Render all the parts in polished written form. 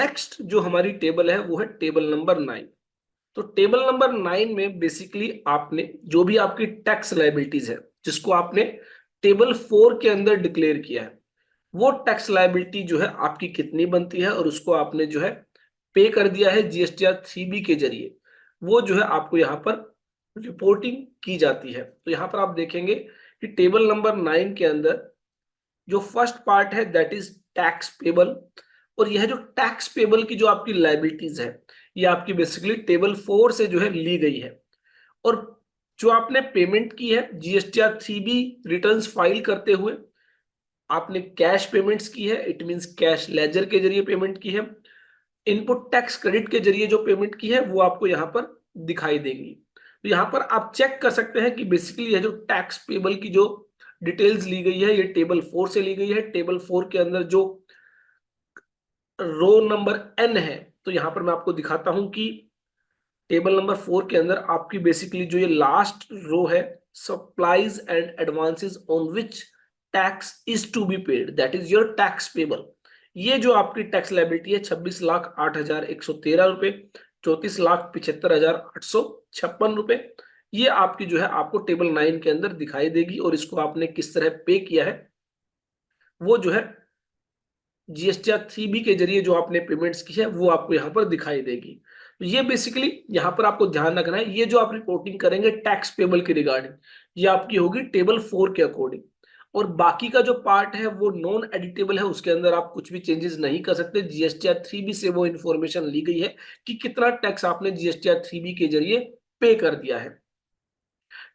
Next जो हमारी table है वो है टेबल नंबर 9। तो टेबल नंबर 9 में बेसिकली आपने जो भी आपकी टैक्स लायबिलिटीज है जिसको आपने टेबल 4 के अंदर डिक्लेयर किया है, वो टैक्स लायबिलिटी जो है आपकी कितनी बनती है और उसको आपने जो है पे कर दिया है जीएसटीआर 3B के जरिए, वो जो है आपको यहाँ पर रिपोर्टिंग की जाती है। तो यहाँ पर आप देखेंगे कि टेबल नंबर 9 के अंदर जो फर्स्ट पार्ट है दैट इज टैक्स पेबल, और यह जो टैक्स पेबल की जो आपकी लायबिलिटीज है ये आपकी बेसिकली टेबल 4 से जो है ली गई है। और जो आपने पेमेंट की है जीएसटीआर 3B रिटर्न्स फाइल करते हुए, आपने कैश पेमेंट्स की है, इट मींस कैश लेजर के जरिए पेमेंट की है, इनपुट टैक्स क्रेडिट के जरिए जो पेमेंट की है वो आपको यहाँ पर दिखाई देंगी। तो यहाँ पर आप चेक कर सकते हैं कि बेसिकली यह जो टैक्स पेबल की जो डिटेल्स ली गई है ये टेबल 4 से ली गई है। टेबल 4 के अंदर जो रो नंबर n है, तो यहाँ पर मैं आपको दिखाता हूं कि टेबल नंबर 4 के अंदर आपकी बेसिकली जो ये लास्ट रो है, supplies and advances on which tax is to be paid, that is your tax payable. ये जो आपकी टैक्स लायबिलिटी है 26,08,113 रुपए, 34,75,856 रुपए, ये आपकी जो है आपको टेबल 9 के अंदर दिखाई देगी। और इसको आपने किस तरह पे किया है वो जो है जीएसटीआर 3B के जरिए जो आपने पेमेंट्स की है वो आपको यहाँ पर दिखाई देगी। तो ये बेसिकली यहाँ पर आपको ध्यान रखना है, ये जो आप रिपोर्टिंग करेंगे टैक्स पेबल के रिगार्डिंग ये आपकी होगी टेबल 4 के अकॉर्डिंग। और बाकी का जो पार्ट है वो नॉन एडिटेबल है, उसके अंदर आप कुछ भी चेंजेस नहीं कर सकते। जीएसटीआर 3B से वो इंफॉर्मेशन ली गई है कि कितना टैक्स आपने जीएसटीआर 3B के जरिए पे कर दिया है।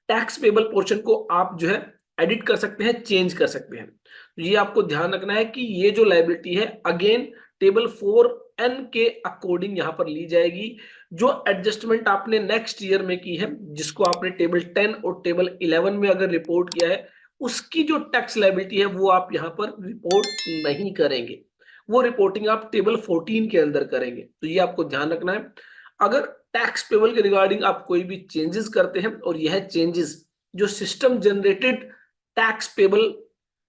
टैक्स पेबल पोर्शन को आप जो है एडिट कर सकते हैं, चेंज कर सकते हैं। तो ये आपको ध्यान रखना है कि ये जो लायबिलिटी है अगेन टेबल 4N के अकॉर्डिंग यहां पर ली जाएगी। जो एडजस्टमेंट आपने नेक्स्ट ईयर में की है, जिसको आपने टेबल 10 और टेबल 11 में अगर रिपोर्ट किया है, उसकी जो टैक्स लायबिलिटी है वो आप यहां पर रिपोर्ट नहीं करेंगे, वो रिपोर्टिंग आप टेबल 14 के अंदर करेंगे। तो ये आपको ध्यान रखना है। अगर टैक्स पेबल के रिगार्डिंग आप कोई भी चेंजेस करते हैं और यह चेंजेस जो system generated tax payable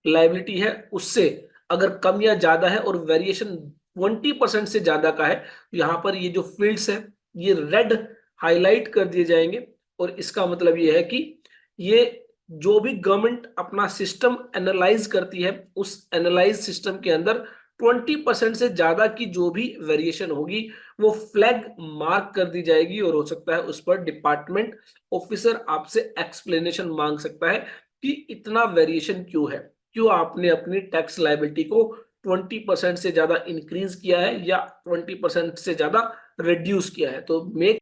liability है उससे अगर कम या ज्यादा है और वेरिएशन 20% से ज्यादा का है, तो यहां पर ये जो फील्ड्स है ये रेड हाईलाइट कर दिए जाएंगे। और इसका मतलब ये है कि ये जो भी गवर्नमेंट अपना सिस्टम एनालाइज करती है उस एनालाइज सिस्टम के अंदर 20% से ज्यादा की जो भी वेरिएशन होगी वो फ्लैग मार्क कर दी जाएगी। और हो सकता है उस पर डिपार्टमेंट ऑफिसर आपसे एक्सप्लेनेशन मांग सकता है कि इतना वेरिएशन क्यों है, क्यों आपने अपनी टैक्स लायबिलिटी को 20% से ज्यादा इंक्रीज किया है या 20% से ज्यादा रिड्यूस किया है। तो मेक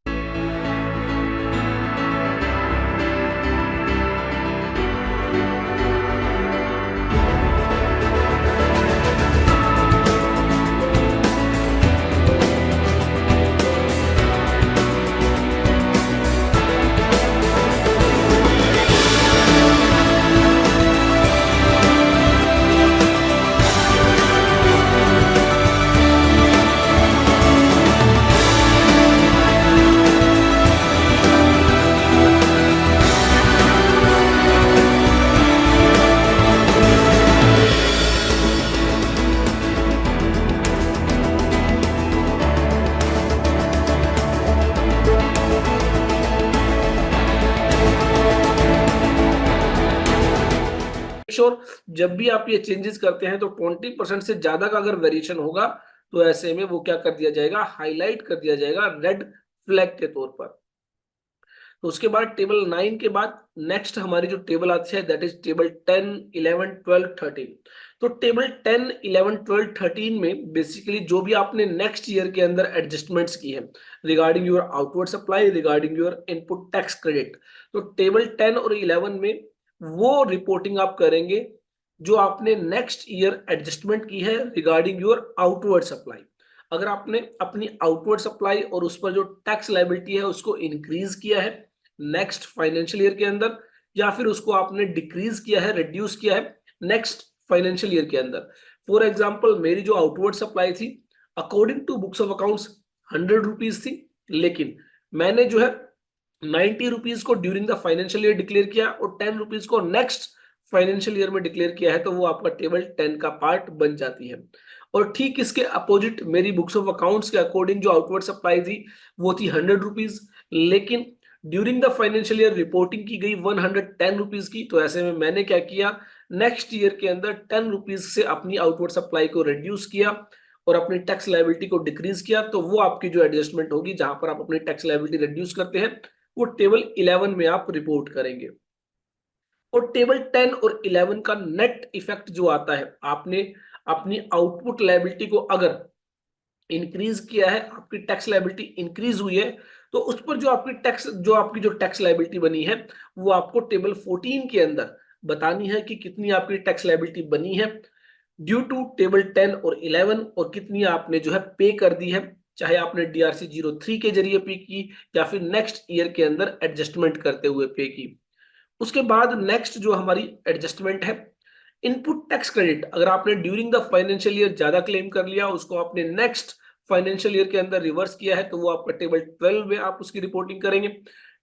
श्योर जब भी आप ये चेंजेस करते हैं तो 20% से ज्यादा का अगर वेरिएशन होगा तो ऐसे में वो क्या कर दिया जाएगा, हाईलाइट कर दिया जाएगा रेड फ्लैग के तौर पर। तो उसके बाद टेबल 9 के बाद नेक्स्ट हमारी जो टेबल आती है दैट इज टेबल 10, 11, 12, 13। तो टेबल 10, 11, 12, 13 में बेसिकली जो भी आपने नेक्स्ट ईयर के अंदर एडजस्टमेंट्स की है regarding your outward supply, regarding your input tax credit, तो टेबल 10 और 11 में वो रिपोर्टिंग आप करेंगे जो आपने नेक्स्ट ईयर एडजस्टमेंट की है रिगार्डिंग योर आउटवर्ड सप्लाई। अगर आपने अपनी आउटवर्ड सप्लाई और उस पर जो टैक्स लायबिलिटी है उसको इंक्रीज किया है नेक्स्ट फाइनेंशियल ईयर के अंदर, या फिर उसको आपने डिक्रीज किया है, रिड्यूस किया है नेक्स्ट फाइनेंशियल ईयर के अंदर। फॉर एग्जांपल मेरी जो आउटवर्ड सप्लाई थी according to books of accounts 100 rupees थी, लेकिन मैंने जो है 90 रुपीज को during the financial year declare किया और 10 रुपीज को नेक्स्ट फाइनेंशियल ईयर में डिक्लेयर किया है, तो वो आपका टेबल 10 का पार्ट बन जाती है। और ठीक इसके अपोजिट मेरी बुक्स ऑफ अकाउंट्स के अकॉर्डिंग जो आउटवर्ड सप्लाई थी वो थी 100 रुपीज, लेकिन during the financial year reporting की गई 110 रुपीज की। तो ऐसे में मैंने क्या किया, नेक्स्ट ईयर के अंदर 10 रुपीज से अपनी आउटवर्ड सप्लाई को रिड्यूस किया और अपनी टैक्स लायबिलिटी को डिक्रीज किया। तो वो आपकी जो एडजस्टमेंट होगी जहां पर आप अपनी टैक्स लायबिलिटी रिड्यूस करते हैं वो टेबल 11 में आप रिपोर्ट करेंगे। और टेबल 10 और 11 का नेट इफेक्ट जो आता है, आपने अपनी आउटपुट लायबिलिटी को अगर इंक्रीज किया है, आपकी टैक्स लायबिलिटी इंक्रीज हुई है, तो उस पर आपकी जो टैक्स लायबिलिटी बनी है वो आपको टेबल 14 के अंदर बतानी है कि कितनी आपकी टैक्स लायबिलिटी बनी है ड्यू टू टेबल 10 और 11, और कितनी आपने जो है पे कर दी है, चाहे आपने DRC 03 के जरिए पे की या फिर नेक्स्ट ईयर के अंदर एडजस्टमेंट करते हुए पे की। उसके बाद नेक्स्ट जो हमारी एडजस्टमेंट है, इनपुट टैक्स क्रेडिट। अगर आपने ड्यूरिंग द फाइनेंशियल ईयर ज्यादा क्लेम कर लिया, उसको आपने नेक्स्ट फाइनेंशियल ईयर के अंदर रिवर्स किया है, तो वो आपका टेबल 12 में आप उसकी रिपोर्टिंग करेंगे।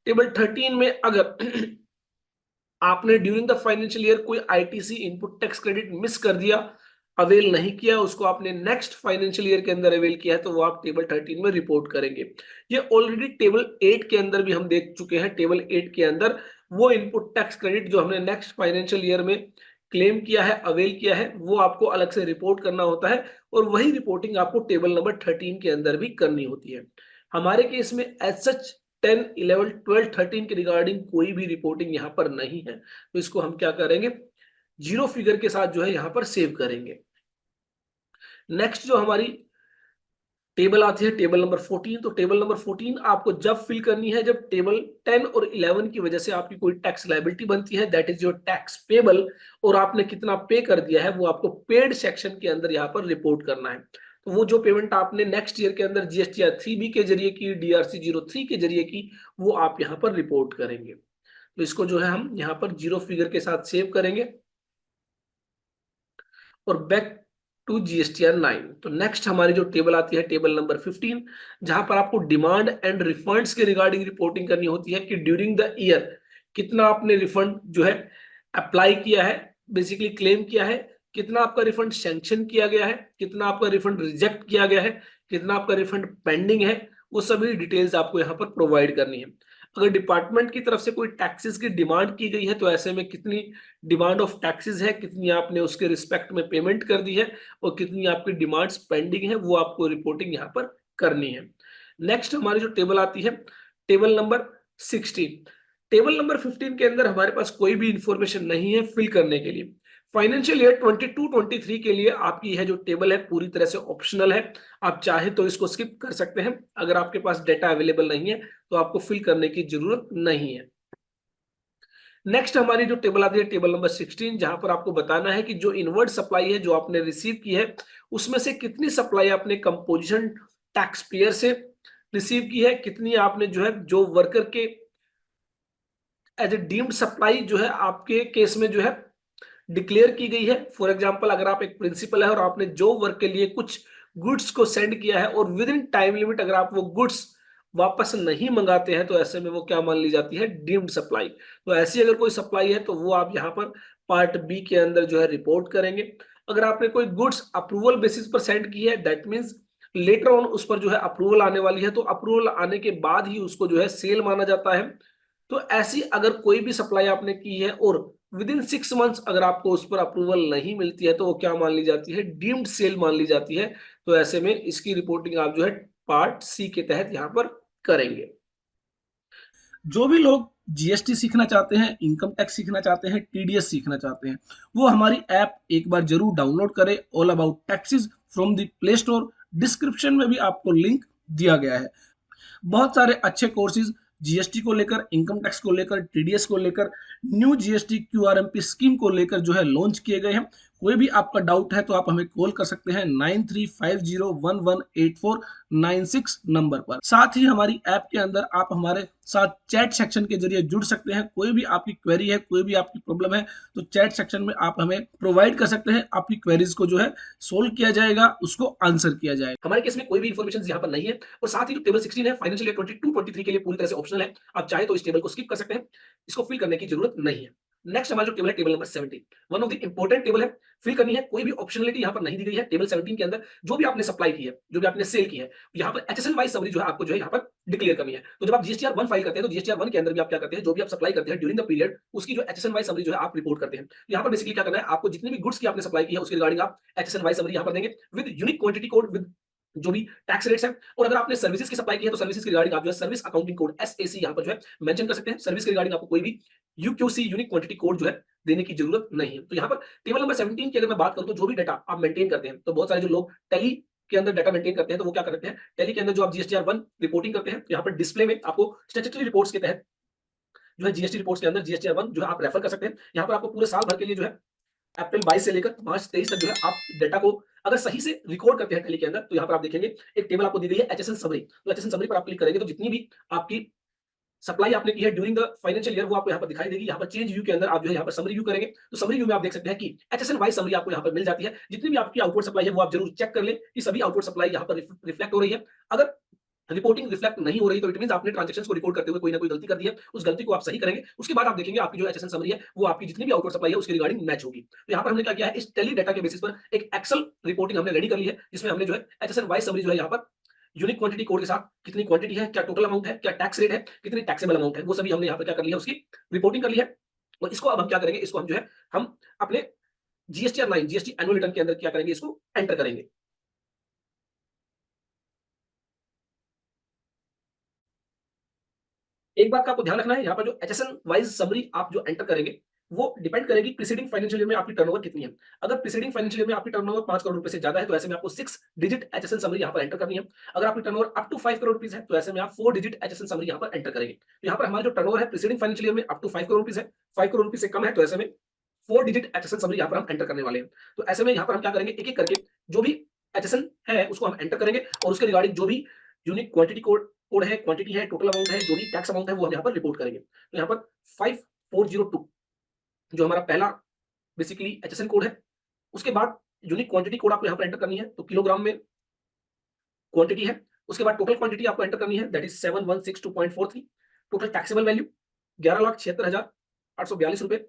टेबल 13 में अगर आपने ड्यूरिंग द फाइनेंशियल ईयर कोई ITC input tax credit miss कर दिया, अवेल नहीं किया, उसको आपने नेक्स्ट फाइनेंशियल ईयर के अंदर अवेल किया है, तो वो आप टेबल 13 में रिपोर्ट करेंगे। ये ऑलरेडी टेबल 8 के अंदर भी हम देख चुके हैं। टेबल 8 के अंदर वो इनपुट टैक्स क्रेडिट जो हमने नेक्स्ट फाइनेंशियल ईयर में क्लेम किया है, अवेल किया है, वो आपको अलग से रिपोर्ट करना होता है, और वही रिपोर्टिंग आपको टेबल नंबर 13 के अंदर भी करनी होती है। हमारे केस में एज सच 10, 11, 12, 13 के रिगार्डिंग कोई भी रिपोर्टिंग यहाँ पर नहीं है, तो इसको हम क्या करेंगे, जीरो फिगर के साथ जो है यहाँ पर सेव करेंगे। नेक्स्ट जो हमारी टेबल आती है टेबल नंबर 14। तो टेबल नंबर 14 आपको जब फिल करनी है जब टेबल 10 और 11 की वजह से आपकी कोई टैक्स लायबिलिटी बनती है, that is your tax payable, और आपने कितना पे कर दिया है वो आपको पेड सेक्शन के अंदर यहाँ पर रिपोर्ट करना है। तो वो जो पेमेंट आपने नेक्स्ट ईयर के अंदर GSTR 3B के जरिए की, DRC 03 के जरिए की, वो आप यहाँ पर रिपोर्ट करेंगे। तो इसको जो है हम यहाँ पर जीरो फिगर के साथ सेव करेंगे और बैक टू GSTR 9। तो नेक्स्ट हमारी जो टेबल आती है टेबल नंबर 15, जहां पर आपको डिमांड एंड रिफंड्स के रिगार्डिंग रिपोर्टिंग करनी होती है कि ड्यूरिंग द ईयर कितना आपने रिफंड जो है अप्लाई किया है, बेसिकली क्लेम किया है, कितना आपका रिफंड सैंक्शन किया गया है, कितना आपका रिफंड रिजेक्ट किया गया है, कितना आपका रिफंड पेंडिंग है, वो सभी डिटेल्स आपको यहाँ पर प्रोवाइड करनी है। अगर डिपार्टमेंट की तरफ से कोई टैक्सेस की डिमांड की गई है तो ऐसे में कितनी डिमांड ऑफ टैक्सेस है, कितनी आपने उसके रिस्पेक्ट में पेमेंट कर दी है, और कितनी आपकी डिमांड्स पेंडिंग है, वो आपको रिपोर्टिंग यहाँ पर करनी है। नेक्स्ट हमारी जो टेबल आती है टेबल नंबर 16। टेबल नंबर 15 के अंदर हमारे पास कोई भी इंफॉर्मेशन नहीं है फिल करने के लिए। फाइनेंशियल ईयर 22-23 के लिए आपकी यह जो टेबल है पूरी तरह से ऑप्शनल है, आप चाहे तो इसको स्किप कर सकते हैं। अगर आपके पास डेटा अवेलेबल नहीं है तो आपको फिल करने की जरूरत नहीं है। नेक्स्ट हमारी जो टेबल आती है टेबल नंबर 16, जहां पर आपको बताना है कि जो इनवर्ड सप्लाई है जो आपने रिसीव की है उसमें से कितनी सप्लाई आपने कंपोजिशन टैक्स पेयर से रिसीव की है, कितनी आपने जो है जो वर्कर के एज ए डीम्ड सप्लाई जो है आपके केस में जो है डिक्लेयर की गई है। फॉर एग्जांपल अगर आप एक प्रिंसिपल है और आपने जॉब वर्क के लिए कुछ गुड्स को सेंड किया है और विद इन टाइम लिमिट अगर आप वो गुड्स वापस नहीं मंगाते हैं तो ऐसे में वो क्या मान ली जाती है, डीम्ड सप्लाई। तो ऐसी अगर कोई सप्लाई है तो वो आप यहाँ पर पार्ट बी के अंदर जो है रिपोर्ट करेंगे। अगर आपने कोई गुड्स अप्रूवल बेसिस पर सेंड की है, दैट मीन्स लेटर ऑन उस पर जो है अप्रूवल आने वाली है, तो अप्रूवल आने के बाद ही उसको जो है सेल माना जाता है। तो ऐसी अगर कोई भी सप्लाई आपने की है और विद इन 6 मंथ्स अगर आपको उस पर अप्रूवल नहीं मिलती है तो वो क्या मान ली जाती है, डीम्ड सेल मान ली जाती है। तो ऐसे में इसकी रिपोर्टिंग आप जो है पार्ट सी के तहत यहाँ पर करेंगे। जो भी लोग GST सीखना चाहते हैं, इनकम टैक्स सीखना चाहते हैं, TDS सीखना चाहते हैं, वो हमारी ऐप एक बार जरूर डाउनलोड करें, all about taxes from the play store. Description में भी आपको लिंक दिया गया है। बहुत सारे अच्छे कोर्सेज GST को लेकर, इनकम टैक्स को लेकर, TDS को लेकर, न्यू GST QRMP स्कीम को लेकर जो है लॉन्च किए गए हैं। कोई भी आपका डाउट है तो आप हमें कॉल कर सकते हैं 9350118496 नंबर पर। साथ ही हमारी ऐप के अंदर आप हमारे साथ चैट सेक्शन के जरिए जुड़ सकते हैं। कोई भी आपकी क्वेरी है, कोई भी आपकी प्रॉब्लम है तो चैट सेक्शन में आप हमें प्रोवाइड कर सकते हैं। आपकी क्वेरीज को जो है सोल्व किया जाएगा, उसको आंसर किया जाएगा। हमारे केस में कोई भी इन्फॉर्मेशन यहाँ पर नहीं है। और साथ ही जो टेबल 16 है फाइनेंशियल ईयर 22-23 के लिए पूरी तरह से ऑप्शनल है। आप चाहे तो इस टेबल को स्किप कर सकते हैं, इसको फिल करने की जरूरत नहीं है। नेक्स्ट हमारा जो टेबल है table number 17, one of the important table है, फिल करनी है, कोई भी ऑप्शनलिटी यहाँ पर नहीं दी गई है। टेबल 17 के अंदर जो भी आपने सप्लाई की है, जो भी आपने सेल की है, यहाँ पर एचएसएन वाइज समरी जो है आपको जो है यहाँ पर डिक्लेयर करनी है। तो जब आप जीएसटीआर 1 फाइल करते हैं तो जीएसटीआर 1 के अंदर भी आप क्या करते हैं, जो भी आप सप्लाई करते हैं ड्यूरिंग द पीरियड, उसकी जो एचएसएन वाइज समरी जो है आप रिपोर्ट करते हैं। तो यहाँ पर बेसिकली क्या करना है, आपको जितनी भी गुड्स की आपने सप्लाई की है उसके रिगार्डिंग आप एचएसएन वाइज समरी यहाँ पर देंगे with unique quantity code, with जो भी टैक्स रेट्स हैं। और अगर आपने सर्विसेज की सप्लाई की है तो सर्विसेज की रिगार्डिंग आप जो है सर्विस अकाउंटिंग कोड एसएसी यहाँ पर जो है मेंशन कर सकते हैं। सर्विस के रिगार्डिंग आपको कोई भी यूक्यूसी यूनिक क्वांटिटी कोड जो है देने की जरूरत नहीं है। तो यहाँ पर टेबल नंबर 17 की अगर मैं बात करूं तो जो भी डाटा आप मेंटेन करते हैं, तो बहुत सारे जो लोग टैली के अंदर डाटा मेंटेन करते हैं तो वो क्या करते हैं, टैली के अंदर जो आप जीएसटीआर 1 रिपोर्टिंग करते हैं, तो यहाँ पर डिस्प्ले में आपको स्टैट्यूटरी रिपोर्ट्स के तहत जो है जीएसटी रिपोर्ट्स के अंदर जीएसटीआर 1 जो है आप रेफर कर सकते हैं। यहाँ पर आपको पूरे साल भर के लिए जो है अप्रैल 22 से लेकर मार्च 23 तक जो है आप डेटा को अगर सही से रिकॉर्ड करते हैं टैली के अंदर, तो यहाँ पर आप देखेंगे एक टेबल आपको दी गई है एचएसएन समरी। तो एचएसएन समरी पर आप क्लिक करेंगे तो जितनी भी आपकी सप्लाई आपने की है ड्यूरिंग द फाइनेंशियल ईयर वो आपको यहाँ पर दिखाई देगी। यहाँ पर चेंज व्यू के अंदर आप जो है यहाँ पर समरी व्यू करेंगे तो समरी व्यू में आप देख सकते हैं कि एचएसएन वाइज समरी आपको यहाँ पर मिल जाती है। जितनी भी आपकी आउटपुट सप्लाई है वो आप जरूर चेक कर लें कि सभी आउटपुट सप्लाई यहाँ पर रिफ्लेक्ट हो रही है। अगर रिपोर्टिंग रिफ्लेक्ट नहीं हो रही तो इट मींस आपने ट्रांजैक्शंस को रिकॉर्ड करते हुए कोई ना कोई गलती कर दी है, उस गलती को आप सही करेंगे। उसके बाद आप देखेंगे आपकी जो एचएसएन समरी है वो आपकी जितनी भी आउटपुट सप्लाई है उसके रिगार्डिंग मैच होगी। तो यहाँ पर हमने क्या किया है, इस टेली डाटा के बेसिस पर एक एक्सेल रिपोर्टिंग हमने रेडी कर ली है, जिसमें हमने जो है एचएसएन वाइज समरी जो है यहाँ पर यूनिक क्वांटिटी कोड के साथ कितनी क्वांटिटी है, क्या टोटल अमाउंट है, क्या टैक्स रेट है, कितनी टैक्सेबल अमाउंट है, वो सभी हमने यहाँ पर क्या कर लिया, उसकी रिपोर्टिंग कर ली है। और इसको अब हम क्या करेंगे, इसको हम जो है हम अपने जीएसटीआर 9 जीएसटी एनुअल रिटर्न के अंदर क्या करेंगे, इसको एंटर करेंगे। एक बात का आपको ध्यान रखना है, यहाँ पर जो एचएसएन वाइज समरी आप जो एंटर करेंगे, वो डिपेंड करेगी प्रीसीडिंग फाइनेंशियल ईयर में आपकी टर्नओवर कितनी है। अगर प्रीसीडिंग फाइनेंशियल ईयर में आपकी टर्नओवर 5 करोड़ रुपए से ज्यादा है, तो ऐसे में आपको 6 डिजिट एचएसएन समरी यहाँ पर एंटर करनी है। अगर आपकी turnover up to 5 crore rupees है, तो ऐसे में आप 4 डिजिट एचएसएन समरी यहाँ पर एंटर करेंगे। तो यहाँ पर हमारा जो टर्नओवर है प्रीसीडिंग फाइनेंशियल ईयर में अप टू 5 करोड़ रुपीस है, 5 करोड़ रुपीस से कम है, तो ऐसे में 4 डिजिट एचएसएन समरी यहाँ पर हम एंटर करने वाले हैं। तो ऐसे में यहाँ पर हम क्या करेंगे, एक-एक करके जो भी एचएसएन है उसको हम एंटर करेंगे और उसके रिगार्डिंग जो भी यूनिक क्वांटिटी कोड कोड है, क्वांटिटी है, टोटल अमाउंट है, जो भी टैक्स अमाउंट है वो हम यहाँ पर रिपोर्ट करेंगे। तो यहाँ पर 5402 जो हमारा पहला बेसिकली एचएसएन कोड है, उसके बाद यूनिक क्वांटिटी कोड आपको यहाँ पर एंटर करनी है, तो किलोग्राम में क्वांटिटी है। उसके बाद टोटल क्वांटिटी आपको एंटर करनी है, that is 7162.43। Total taxable value 11,76,842 रुपए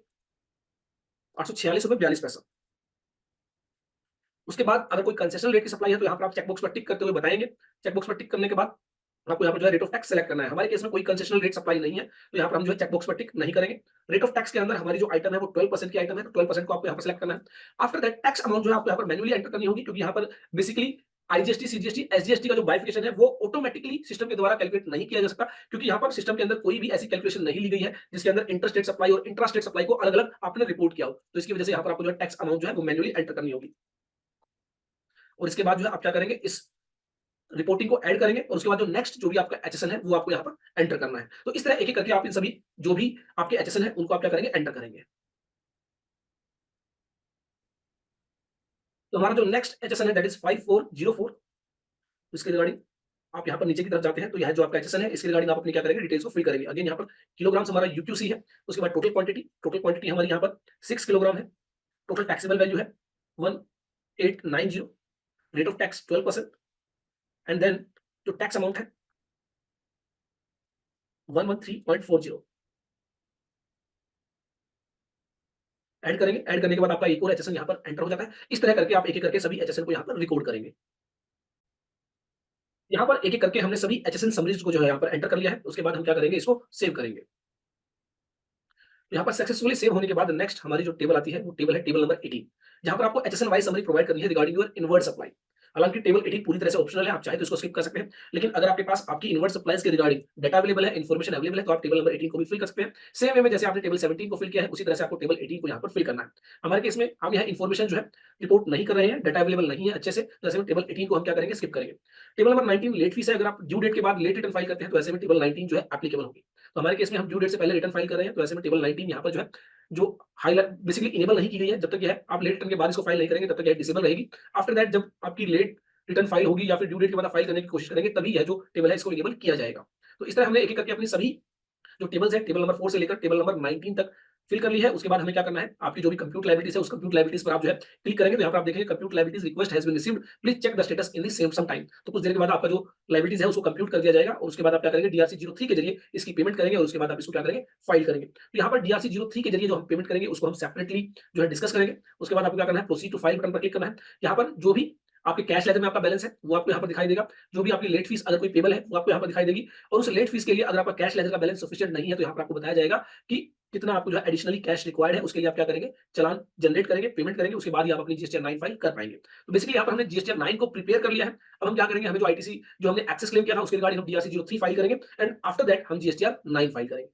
846 रुपए 42 पैसा। उसके बाद अगर कोई कंसेशनल रेट की सप्लाई है तो यहाँ पर आप चेकबॉक्स पर टिक करते हुए बताएंगे। चेकबॉक्स पर टिक करने के बाद आपको यहाँ पर जो है रेट ऑफ टैक्स सेलेक्ट करना है। हमारे केस में कोई कंसेशनल रेट सप्लाई नहीं है, तो यहाँ पर हम जो है चेकबॉक्स पर टिक नहीं करेंगे। रेट ऑफ टैक्स के अंदर हमारी जो आइटम है वो 12% की आइटम है, तो 12% को आपको यहाँ पर सेलेक्ट करना है। आफ्टर दैट टैक्स अमाउंट जो है आपको यहाँ पर मैन्युअली एंटर करनी होगी, क्योंकि यहाँ पर बेसिकली आईजीएसटी, सीजीएसटी, एसजीएसटी का जो बाइफिकेशन है वो ऑटोमेटिकली सिस्टम के द्वारा कैलकुलेट नहीं किया जा सकता, क्योंकि यहाँ पर सिस्टम के अंदर कोई भी ऐसी कैलकुलेशन नहीं ली गई है जिसके अंदर इंटरस्टेट सप्लाई और इंट्रास्टेट सप्लाई को अलग-अलग आपने रिपोर्ट किया हो। तो इसकी वजह से यहाँ पर आपको जो है टैक्स अमाउंट जो है वो मैन्युअली एंटर करनी होगी। और इसके बाद जो है आप क्या करेंगे, इस रिपोर्टिंग को ऐड करेंगे और उसके बाद जो नेक्स्ट जो भी आपका एचएसएन है वो आपको यहाँ पर एंटर करना है। तो इस तरह एक-एक करके आप इन सभी जो भी आपके एचएसएन है उनको आप क्या करेंगे, एंटर करेंगे। तो हमारा जो नेक्स्ट एचएसएन है दैट इज 5404, इसके रिगार्डिंग आप यहाँ पर नीचे की तरफ जाते हैं तो यहाँ जो आपका एचएसएन है इसके रिगार्डिंग आप अपनी क्या करेंगे, डिटेल्स को फिल करेंगे। अगेन यहाँ पर किलोग्राम्स हमारा यूक्यूसी है, उसके बाद टोटल क्वांटिटी हमारी यहाँ पर 6 किलोग्राम है, टोटल टैक्सेबल वैल्यू है 1890, rate of tax 12% and then जो टैक्स अमाउंट है 113.40 ऐड करेंगे। ऐड करने के बाद आपका एक और एचएसएन यहाँ पर एंटर हो जाता है। इस तरह करके आप एक-एक करके सभी एचएसएन को यहाँ पर रिकॉर्ड करेंगे। यहाँ पर एक-एक करके हमने सभी एचएसएन समरीज़ को जो है यहाँ पर एंटर कर लिया है। उसके बाद हम क्या करेंगे, इसको सेव करेंगे। यहाँ पर सक्सेसफुली सेव होने के बाद नेक्स्ट हमारी जो टेबल आती है वो टेबल है टेबल नंबर 18, जहाँ पर आपको एचएसएन वाइज समरी प्रोवाइड करनी है रिगार्डिंग योर इनवर्ट सप्लाई। हालांकि टेबल 18 पूरी तरह से ऑप्शनल है, आप चाहे तो इसको स्किप कर सकते हैं, लेकिन अगर आपके पास आपकी इनवर्ट सप्लाईज के रिगार्डिंग डाटा अवेलेबल है, इन्फॉर्मेशन अवेलेबल है, तो आप टेबल नंबर 18 को भी फिल कर सकते हैं। सेम वे में जैसे आपने टेबल 17 को फिल किया है उसी तरह से आपको टेबल 18 को यहाँ पर फिल करना है। हमारे केस में हम यहाँ इन्फॉर्मेशन जो है रिपोर्ट नहीं कर रहे हैं, डाटा अवेलेबल नहीं है अच्छे से, तो ऐसे में टेबल 18 को हम क्या करेंगे, स्किप करेंगे। टेबल नंबर 19 लेट फीस है, अगर आप ड्यू डेट के बाद लेट रिटर्न फाइल करते हैं तो ऐसे में टेबल 19 जो है एप्लीकेबल होगी। तो हमारे केस में हम ड्यू डेट से पहले रिटर्न फाइल कर रहे हैं, तो ऐसे में टेबल 19 यहाँ पर जो है जो हाईलाइट बेसिकली इनेबल नहीं की गई है, जब तक यह है आप लेट रिटर्न के बाद इसको फाइल नहीं करेंगे तब तक यह डिसेबल रहेगी। आफ्टर दैट जब आपकी लेट रिटर्न फाइल होगी या फिर ड्यू डेट के बाद आप फाइल करने की कोशिश करेंगे तभी यह जो टेबल है इसको इनेबल किया जाएगा। तो इस तरह हमने एक-एक करके अपनी सभी जो टेबल्स हैं टेबल नंबर 4 से लेकर टेबल नंबर 19 तक फिल कर ली है, उसके बाद हमें क्या करना है, आपकी जो भी कंप्यूट लायबिलिटीज़ है, उस कंप्यूट लायबिलिटीज़ पर आप जो है क्लिक करेंगे, तो यहाँ पर आप देखेंगे compute liabilities request has been received, please check the status in the same some time. तो कुछ देर के बाद आपका जो लायबिलिटीज़ है, उसको कंप्यूट कर दिया जाएगा और उसके बाद आप क्या करेंगे, डीआरसी 03 के जरिए इसकी पेमेंट करेंगे और उसके बाद आप इसको क्या करेंगे, फाइल करेंगे। तो यहाँ पर डीआरसी 03 के जरिए जो हम पेमेंट करेंगे, उसको हम सेपरेटली जो है डिस्कस करेंगे। उसके बाद आपको क्या करना है, प्रोसीड टू फाइल बटन पर क्लिक करना है। यहाँ पर जो भी आपके कैश लेजर में आपका बैलेंस है, वो आपको यहाँ पर दिखाई देगा। जो भी आपकी लेट फीस अगर कोई पेबल है, वो आपको यहाँ पर दिखाई देगी और उस लेट फीस के लिए अगर आपका कैश लेजर का बैलेंस सफिशिएंट नहीं है, तो यहाँ पर आपको बताया जाएगा कि कितना आपको जो है एडिशनली कैश रिक्वायर्ड है, उसके लिए आप क्या करेंगे, चालान जनरेट करेंगे, पेमेंट करेंगे, उसके बाद ही आप अपनी जीएसटीआर 9 फाइल कर पाएँगे। तो बेसिकली यहाँ पर हमने जीएसटीआर 9 को प्रिपेयर कर लिया है। अब हम क्या करेंगे, हमें जो आईटीसी जो हमने एक्सेस क्लेम किया था, उसके रिगार्डिंग हम डीआरसी 03 फाइल करेंगे एंड आफ्टर दैट हम जीएसटीआर 9 फाइल करेंगे।